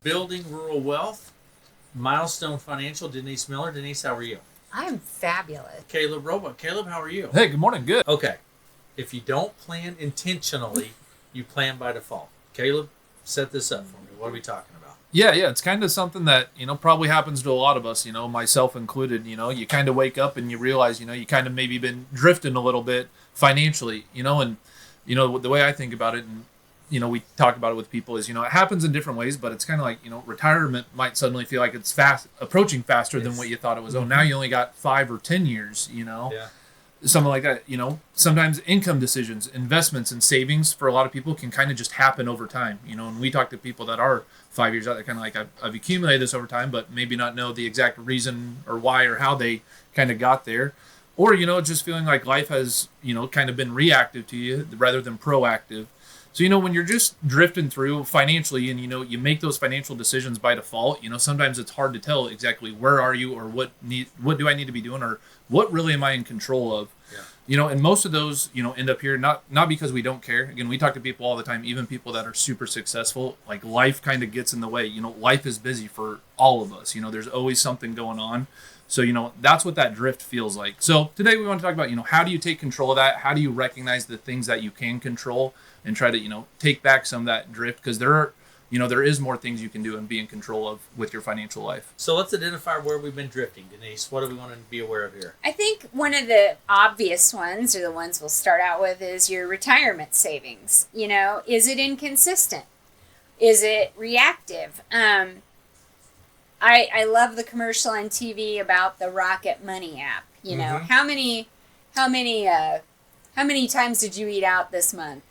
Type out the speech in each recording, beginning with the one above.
Building Rural Wealth, Milestone Financial, Denise Miller. Denise, how are you? I'm fabulous. Caleb Roebuck. Caleb, how are you? Hey, good morning. Good. Okay. If you don't plan intentionally, you plan by default. Caleb, set this up for me. What are we talking about? Yeah. It's kind of something that, probably happens to a lot of us, myself included. You kind of wake up and you realize, you kind of maybe been drifting a little bit financially, and, the way I think about it, and, we talk about it with people is, it happens in different ways, but it's kind of like, retirement might suddenly feel like it's approaching faster than what you thought it was. Oh, now you only got 5 or 10 years, Yeah. something like that. Sometimes income decisions, investments, and savings for a lot of people can kind of just happen over time. And we talk to people that are 5 years out, they're kind of like, I've accumulated this over time, but maybe not know the exact reason or why or how they kind of got there. Or, just feeling like life has, kind of been reactive to you rather than proactive. So, when you're just drifting through financially and, you make those financial decisions by default, sometimes it's hard to tell exactly where are you or what do I need to be doing or what really am I in control of? Yeah. And most of those, end up here, not because we don't care. Again, we talk to people all the time, even people that are super successful, like life kind of gets in the way. Life is busy for all of us. There's always something going on. So, that's what that drift feels like. So today we want to talk about, how do you take control of that? How do you recognize the things that you can control and try to, take back some of that drift? Because there is more things you can do and be in control of with your financial life. So let's identify where we've been drifting. Denise, what do we want to be aware of here? I think one of the obvious ones, or the ones we'll start out with, is your retirement savings. Is it inconsistent? Is it reactive? I love the commercial on TV about the Rocket Money app. How many times did you eat out this month?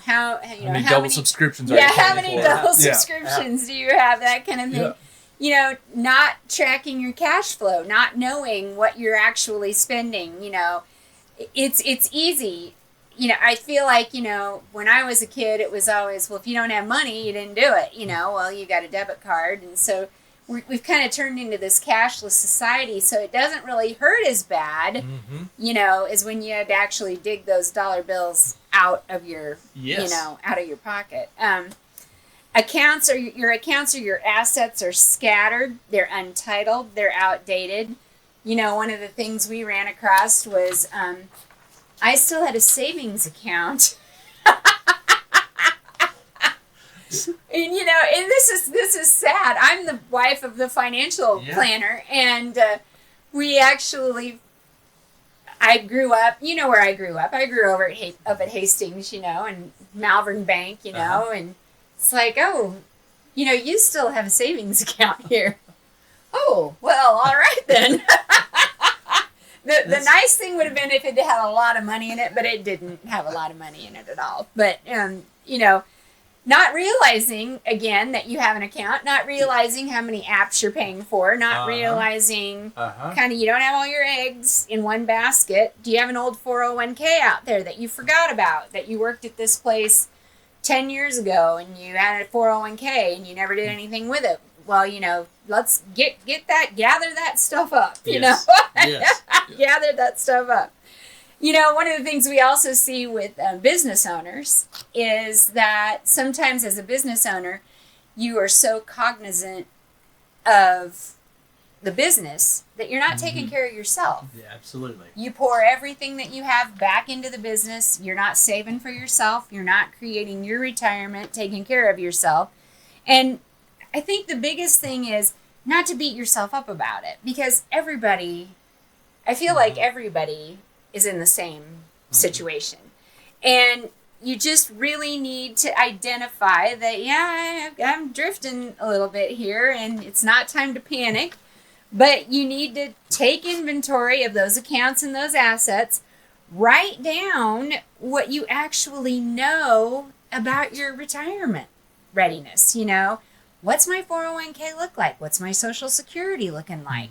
How many double subscriptions are you how paying many for? double subscriptions do you have? That kind of thing. Yeah. Not tracking your cash flow, not knowing what you're actually spending. It's easy. I feel like, when I was a kid, it was always, well, if you don't have money, you didn't do it. Well, you got a debit card. And so we've kind of turned into this cashless society, so it doesn't really hurt as bad, as when you had to actually dig those dollar bills out of your, out of your pocket. Your assets are scattered, they're untitled, they're outdated. One of the things we ran across was, I still had a savings account. And this is sad. I'm the wife of the financial planner, and I grew up. You know where I grew up? I grew up at Hastings, and Malvern Bank, and it's like, oh, you still have a savings account here. Oh, well, all right then. The nice thing would have been if it had a lot of money in it, but it didn't have a lot of money in it at all. But not realizing, again, that you have an account, not realizing how many apps you're paying for, not realizing kind of you don't have all your eggs in one basket. Do you have an old 401k out there that you forgot about, that you worked at this place 10 years ago and you had a 401k and you never did anything with it? Well, let's gather that stuff up, Yes. Gather that stuff up. One of the things we also see with business owners is that sometimes as a business owner, you are so cognizant of the business that you're not taking care of yourself. Yeah, absolutely. You pour everything that you have back into the business. You're not saving for yourself. You're not creating your retirement, taking care of yourself. And I think the biggest thing is not to beat yourself up about it, because I feel like everybody is in the same situation. And you just really need to identify that, I'm drifting a little bit here and it's not time to panic, but you need to take inventory of those accounts and those assets, write down what you actually know about your retirement readiness. What's my 401k look like? What's my Social Security looking like?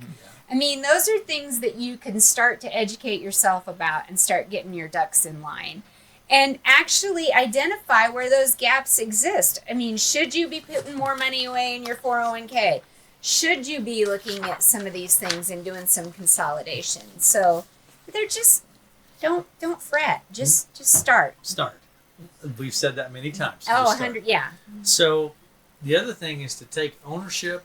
I mean, those are things that you can start to educate yourself about and start getting your ducks in line and actually identify where those gaps exist. I mean, should you be putting more money away in your 401k? Should you be looking at some of these things and doing some consolidation? So they're just, don't fret. Just start. We've said that many times. Oh, Just start. 100, yeah. So the other thing is to take ownership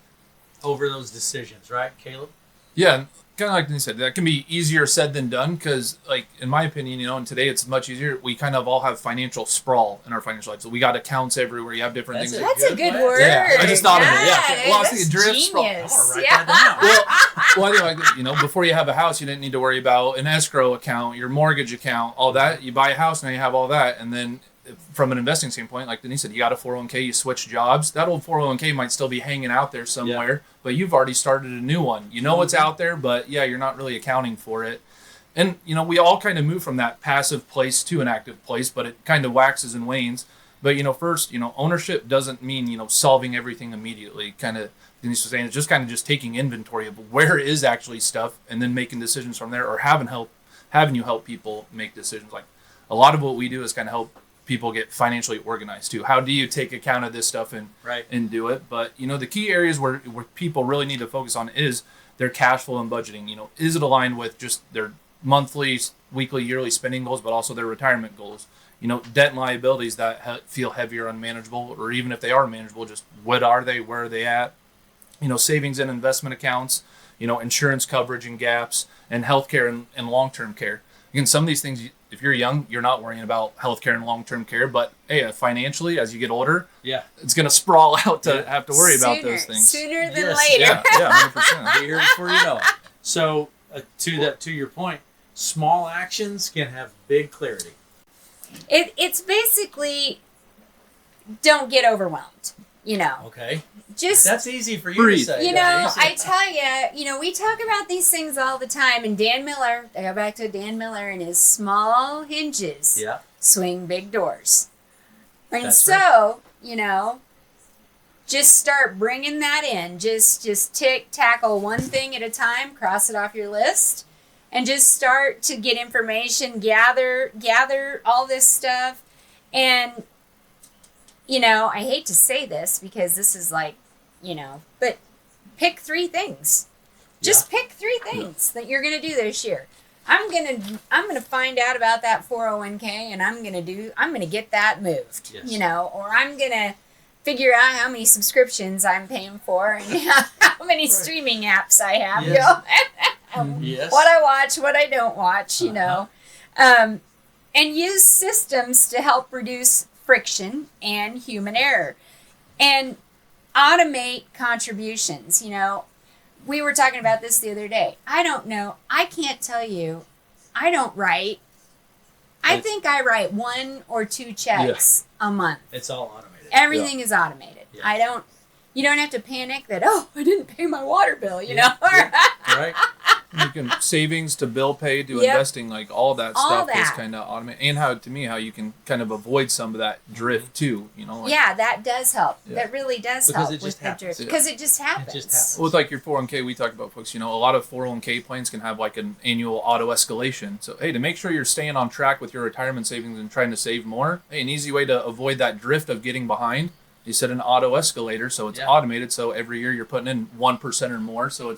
over those decisions, right, Caleb? Yeah, kind of like you said, that can be easier said than done because, like, in my opinion, and today it's much easier. We kind of all have financial sprawl in our financial lives. So we got accounts everywhere. You have different things. That's a good way. word. Yeah, I just thought of it. Yeah. Well, I was that's thinking drift, sprawl. I genius. want to write Yeah. that down. Well, anyway, before you have a house, you didn't need to worry about an escrow account, your mortgage account, all that. You buy a house, now you have all that, and then from an investing standpoint, like Denise said, you got a 401k, you switch jobs. That old 401k might still be hanging out there somewhere, but you've already started a new one. You know what's out there, but yeah, you're not really accounting for it. And, we all kind of move from that passive place to an active place, but it kind of waxes and wanes. But, first, ownership doesn't mean, solving everything immediately. Kind of, Denise was saying, it's just kind of just taking inventory of where is actually stuff and then making decisions from there, or having you help people make decisions. Like a lot of what we do is kind of help people get financially organized too. How do you take account of this stuff and do it? But the key areas where people really need to focus on is their cash flow and budgeting. Is it aligned with just their monthly, weekly, yearly spending goals, but also their retirement goals? Debt and liabilities that feel heavy or unmanageable, or even if they are manageable, just what are they? Where are they at? Savings and investment accounts, insurance coverage and gaps, and healthcare and long-term care. Again, some of these things, if you're young, you're not worrying about healthcare and long-term care, but hey, financially, as you get older, it's going to sprawl out to have to worry about those things. Sooner than Yes. later. Yeah, 100%. Be here before you know it. So, to your point, small actions can have big clarity. It's basically don't get overwhelmed. Okay, Just that's easy for you Breathe. to say. I tell you, we talk about these things all the time. And Dan Miller, I go back to Dan Miller and his small hinges swing big doors. And That's so, just start bringing that in. Just tackle one thing at a time, cross it off your list, and just start to get information, gather all this stuff. And I hate to say this because this is like, but pick 3 things. Just pick 3 things that you're going to do this year. I'm going to find out about that 401k and I'm going to get that moved, or I'm going to figure out how many subscriptions I'm paying for and how many streaming apps I have, Yes. what I watch, what I don't watch, and use systems to help reduce friction and human error, and automate contributions. We were talking about this the other day. I don't know. I can't tell you. I don't write. I think I write 1 or 2 checks a month. It's all automated. Everything is automated. Yeah. You don't have to panic that, I didn't pay my water bill, Right? You can savings to bill pay to Yep. investing, like all that All stuff is that. kind of automated. And how you can kind of avoid some of that drift too. Like, Yeah, that does help. Yeah. That really does Because help it just with the happens. drift. Yeah. Because it just happens. It just happens. With like your 401k, we talk about folks, a lot of 401k plans can have like an annual auto escalation. So, hey, to make sure you're staying on track with your retirement savings and trying to save more, hey, an easy way to avoid that drift of getting behind, you set an auto escalator. So it's automated. So every year you're putting in 1% or more. So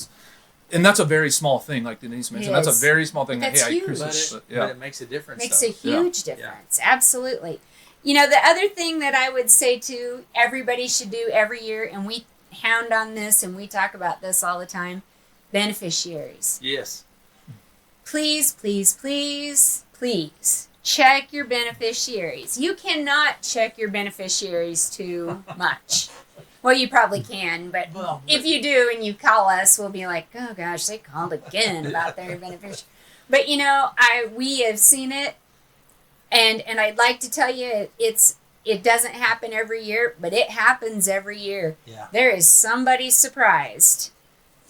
and that's a very small thing, like Denise mentioned. That's a very small thing. That's huge. But it makes a difference. Makes though. a huge difference. Absolutely. The other thing that I would say too, everybody should do every year, and we hound on this and we talk about this all the time, beneficiaries. Yes. Please, please, please, please check your beneficiaries. You cannot check your beneficiaries too much. Well, you probably can, but if you do and you call us, we'll be like, oh gosh, they called again about their beneficiary. But we have seen it, and I'd like to tell you it doesn't happen every year, but it happens every year. Yeah. There is somebody surprised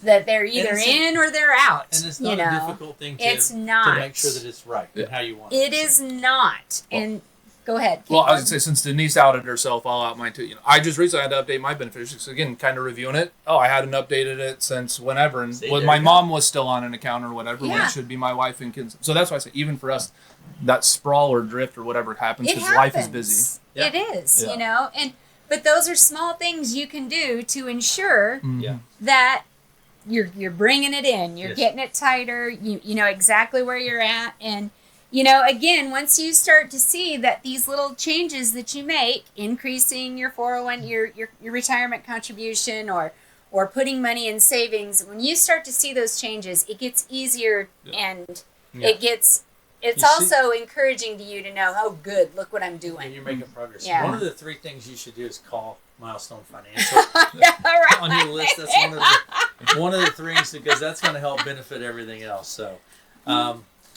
that they're either in or they're out. And it's not a difficult thing it's not. to make sure that it's right and how you want it. It is not. And go ahead. Well, I was going to say, since Denise outed herself, I'll out mine too. I just recently had to update my beneficiaries. So again, kind of reviewing it. Oh, I hadn't updated it since whenever. And my mom was still on an account or whatever, when it should be my wife and kids. So that's why I say, even for us, that sprawl or drift or whatever happens, because life is busy. Yeah. It is, but those are small things you can do to ensure that you're bringing it in. You're getting it tighter. You know exactly where you're at, and again, once you start to see that these little changes that you make, increasing your 401, your retirement contribution, or putting money in savings, when you start to see those changes, it gets easier, and it's also encouraging to you to know, oh, good, look what I'm doing. And you're making progress. Yeah. One of the 3 things you should do is call Milestone Financial Right. on your list. That's one of the 3 things, because that's going to help benefit everything else.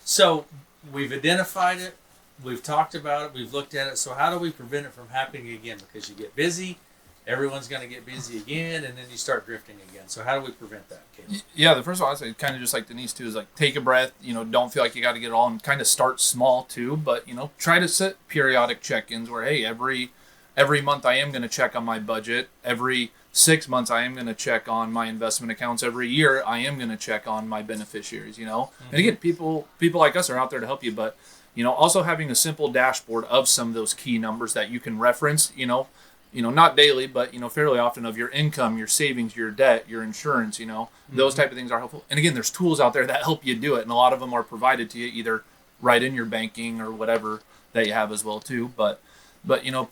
So we've identified it, we've talked about it, we've looked at it. So how do we prevent it from happening again? Because you get busy, everyone's going to get busy again, and then you start drifting again. So how do we prevent that, Caleb? Yeah, the first one I say, kind of just like Denise too, is like take a breath. Don't feel like you got to get it all, and kind of start small too. But try to set periodic check-ins where, hey, every month I am going to check on my budget. Every 6 months I am going to check on my investment accounts. Every year I am going to check on my beneficiaries. And again, people like us are out there to help you, but also having a simple dashboard of some of those key numbers that you can reference. Not daily, but fairly often, of your income, your savings, your debt, your insurance, those type of things are helpful. And again, there's tools out there that help you do it, and a lot of them are provided to you either right in your banking or whatever that you have as well too. But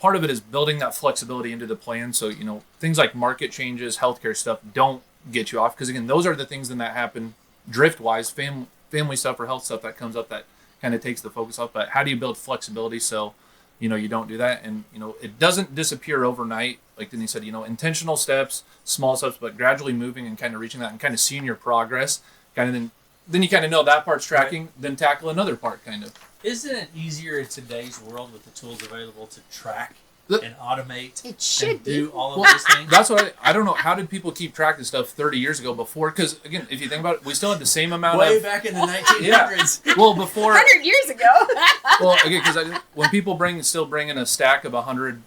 part of it is building that flexibility into the plan. So things like market changes, healthcare stuff don't get you off, because again, those are the things that happen drift wise, family stuff or health stuff that comes up that kind of takes the focus off. But how do you build flexibility so you don't do that, and it doesn't disappear overnight. Like Denise said, intentional steps, small steps, but gradually moving and kind of reaching that and kind of seeing your progress. Kind of then you kind of know that part's tracking. Right. Then tackle another part, kind of. Isn't it easier in today's world with the tools available to track and automate? It should and do be. all of those things. That's what I don't know. How did people keep track of stuff 30 years ago before? Because again, if you think about it, we still had the same amount way of back in the 1900s. Yeah. Well, before 100 years ago. Well, again, because when people still bring in a stack of 100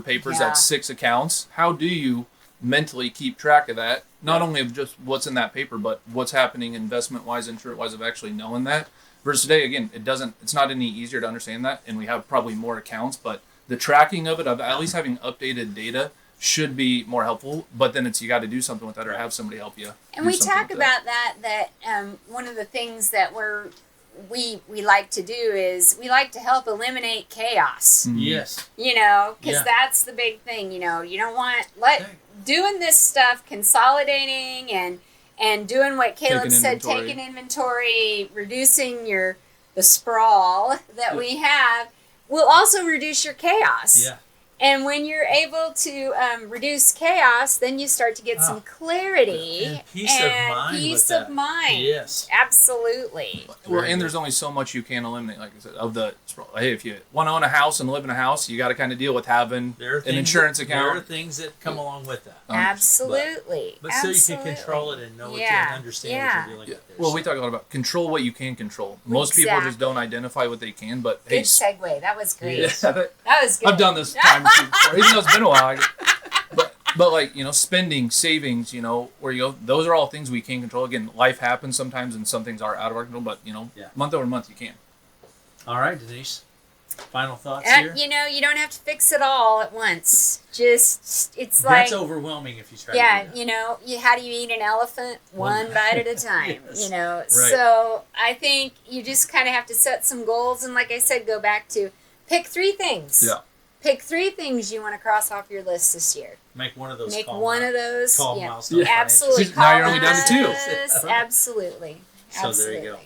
papers, that's 6 accounts. How do you mentally keep track of that? Not only of just what's in that paper, but what's happening investment wise, insurance wise, of actually knowing that. Versus today, again, it's not any easier to understand that, and we have probably more accounts, but the tracking of it, of at least having updated data, should be more helpful. But then you got to do something with that, or have somebody help you. And we talk about that one of the things that we like to do is we like to help eliminate chaos. Mm-hmm. Yes. Because that's the big thing. You don't want doing this stuff, consolidating and doing what Caleb said, taking inventory, reducing the sprawl that we have, will also reduce your chaos. Yeah. And when you're able to reduce chaos, then you start to get some clarity and peace of mind. Peace of mind. Yes. Absolutely. Well, and there's only so much you can eliminate, like I said, of the sprawl. Hey, if you want to own a house and live in a house, you got to kind of deal with having an insurance account. There are things that come along with that. Absolutely. But so you can control it and know what you understand what you're dealing with. Well, we talk a lot about control what you can control. Most people just don't identify what they can, but good segue. That was great. Yeah, that was good. I've done this time or two before, even though it's been a while. But like, spending, savings, where those are all things we can control. Again, life happens sometimes and some things are out of our control, but month over month you can. All right, Denise. Final thoughts here? You don't have to fix it all at once. Just, it's that's overwhelming if you try to do that. How do you eat an elephant? One bite at a time, Right. So I think you just kind of have to set some goals. And like I said, go back to pick 3 things. Yeah. Pick 3 things you want to cross off your list this year. Make one of those. Make one of those. Call Milestone Absolutely. Now you're only down to 2. Absolutely. So there you go.